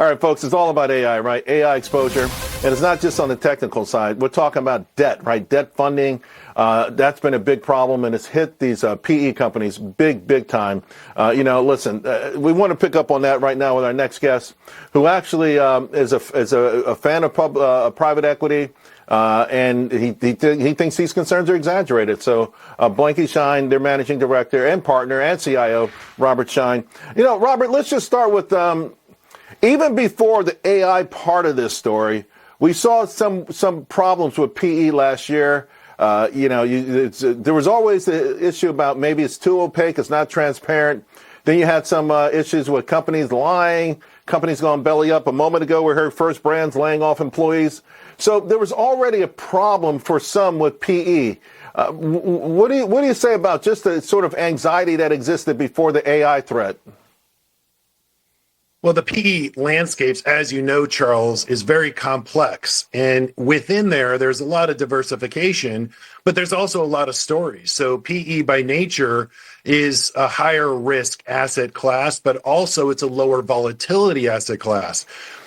All right, folks, it's all about AI, right? AI exposure. And it's not just on the technical side. We're talking about debt, right? Debt funding. That's been a big problem, and it's hit these PE companies big time. Listen, we want to pick up on that right now with our next guest, who actually is a fan of private equity. And he thinks these concerns are exaggerated. So Blanke Schein, their managing director and partner and CIO, Robert Schein. Robert, let's just start with even before the AI part of this story, we saw some problems with PE last year. There was always the issue about maybe it's too opaque, it's not transparent. Then you had some issues with companies lying, companies going belly up. A moment ago, we heard First Brands laying off employees. So there was already a problem for some with PE. What do you say about just the sort of anxiety that existed before the AI threat? Well, the PE landscapes, as you know, Charles, is very complex. And within there's a lot of diversification, but there's also a lot of stories. So PE by nature is a higher risk asset class, but also it's a lower volatility asset class.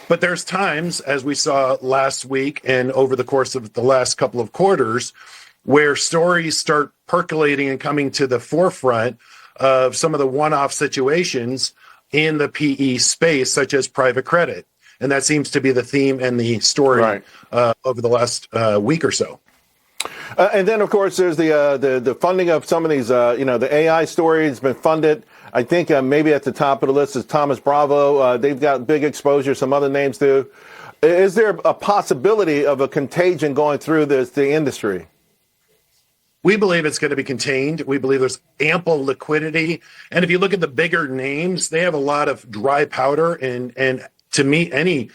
But there's times, as we saw last week and over the course of the last couple of quarters, where stories start percolating and coming to the forefront of some of the one-off situations in the PE space, such as private credit. And that seems to be the theme and the story right. Over the last week or so. And then, of course, there's the funding of some of these, the AI story has been funded. I think maybe at the top of the list is Thomas Bravo. They've got big exposure. Some other names do. Is there a possibility of a contagion going through the industry? We believe it's going to be contained. We believe there's ample liquidity. And if you look at the bigger names, they have a lot of dry powder and to meet any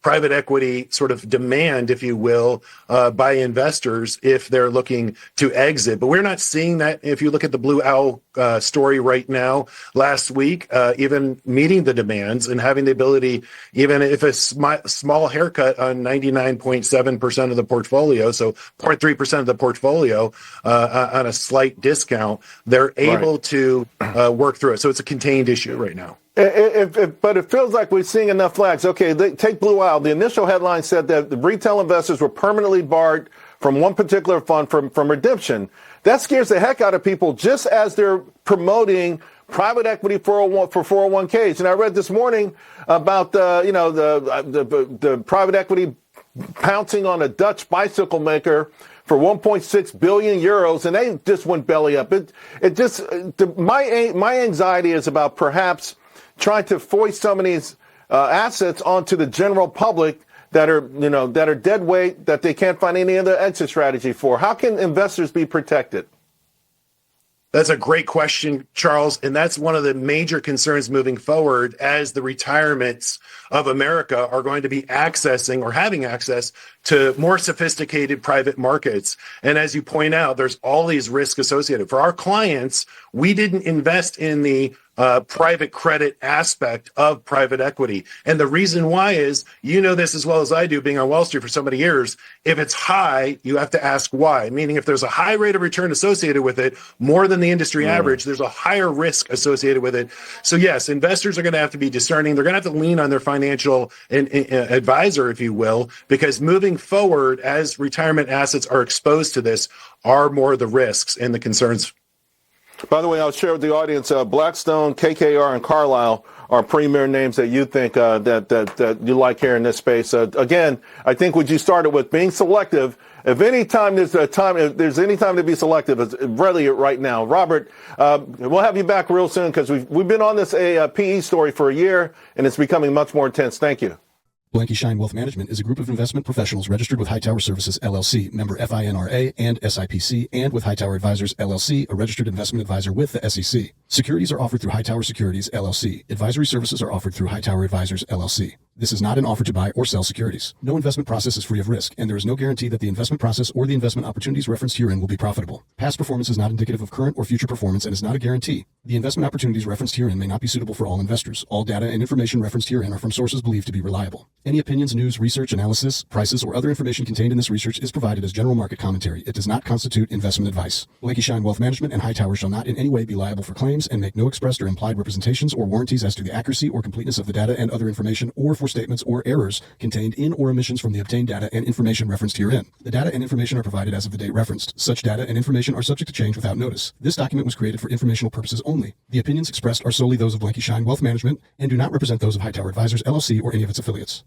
private equity sort of demand, if you will, by investors if they're looking to exit. But we're not seeing that. If you look at the Blue Owl story right now, last week, even meeting the demands and having the ability, even if a small haircut on 99.7% of the portfolio, so 0.3% of the portfolio on a slight discount, they're able to work through it. So it's a contained issue right now. But it feels like we're seeing enough flags. Okay, take Blue Owl. The initial headline said that the retail investors were permanently barred from one particular fund from redemption. That scares the heck out of people just as they're promoting private equity for 401ks. And I read this morning about the private equity pouncing on a Dutch bicycle maker for 1.6 billion euros, and they just went belly up. My anxiety is about perhaps trying to foist some of these assets onto the general public that are dead weight, that they can't find any other exit strategy for. How can investors be protected? That's a great question, Charles. And that's one of the major concerns moving forward as the retirements of America are going to be accessing or having access to more sophisticated private markets. And as you point out, there's all these risks associated. For our clients, we didn't invest in the private credit aspect of private equity. And the reason why is, you know this as well as I do, being on Wall Street for so many years, if it's high, you have to ask why. Meaning if there's a high rate of return associated with it, more than the industry average, there's a higher risk associated with it. So yes, investors are going to have to be discerning. They're going to have to lean on their financial advisor, if you will, because moving forward, as retirement assets are exposed to this, are more the risks and the concerns. By the way, I'll share with the audience, Blackstone, KKR, and Carlyle are premier names that you think that you like here in this space. Again, I think what you started with, being selective. If any time there's any time to be selective, it's really right now. Robert, we'll have you back real soon because we've been on this PE story for a year, and it's becoming much more intense. Thank you. Blanke Schein Wealth Management is a group of investment professionals registered with HighTower Services, LLC, member FINRA and SIPC, and with HighTower Advisors, LLC, a registered investment advisor with the SEC. Securities are offered through HighTower Securities, LLC. Advisory services are offered through HighTower Advisors, LLC. This is not an offer to buy or sell securities. No investment process is free of risk, and there is no guarantee that the investment process or the investment opportunities referenced herein will be profitable. Past performance is not indicative of current or future performance and is not a guarantee. The investment opportunities referenced herein may not be suitable for all investors. All data and information referenced herein are from sources believed to be reliable. Any opinions, news, research, analysis, prices, or other information contained in this research is provided as general market commentary. It does not constitute investment advice. Blanke, Schein Wealth Management and HighTower shall not in any way be liable for claims and make no expressed or implied representations or warranties as to the accuracy or completeness of the data and other information, or for statements or errors contained in or omissions from the obtained data and information referenced herein. The data and information are provided as of the date referenced. Such data and information are subject to change without notice. This document was created for informational purposes only. The opinions expressed are solely those of Blanke, Schein Wealth Management and do not represent those of HighTower Advisors, LLC, or any of its affiliates.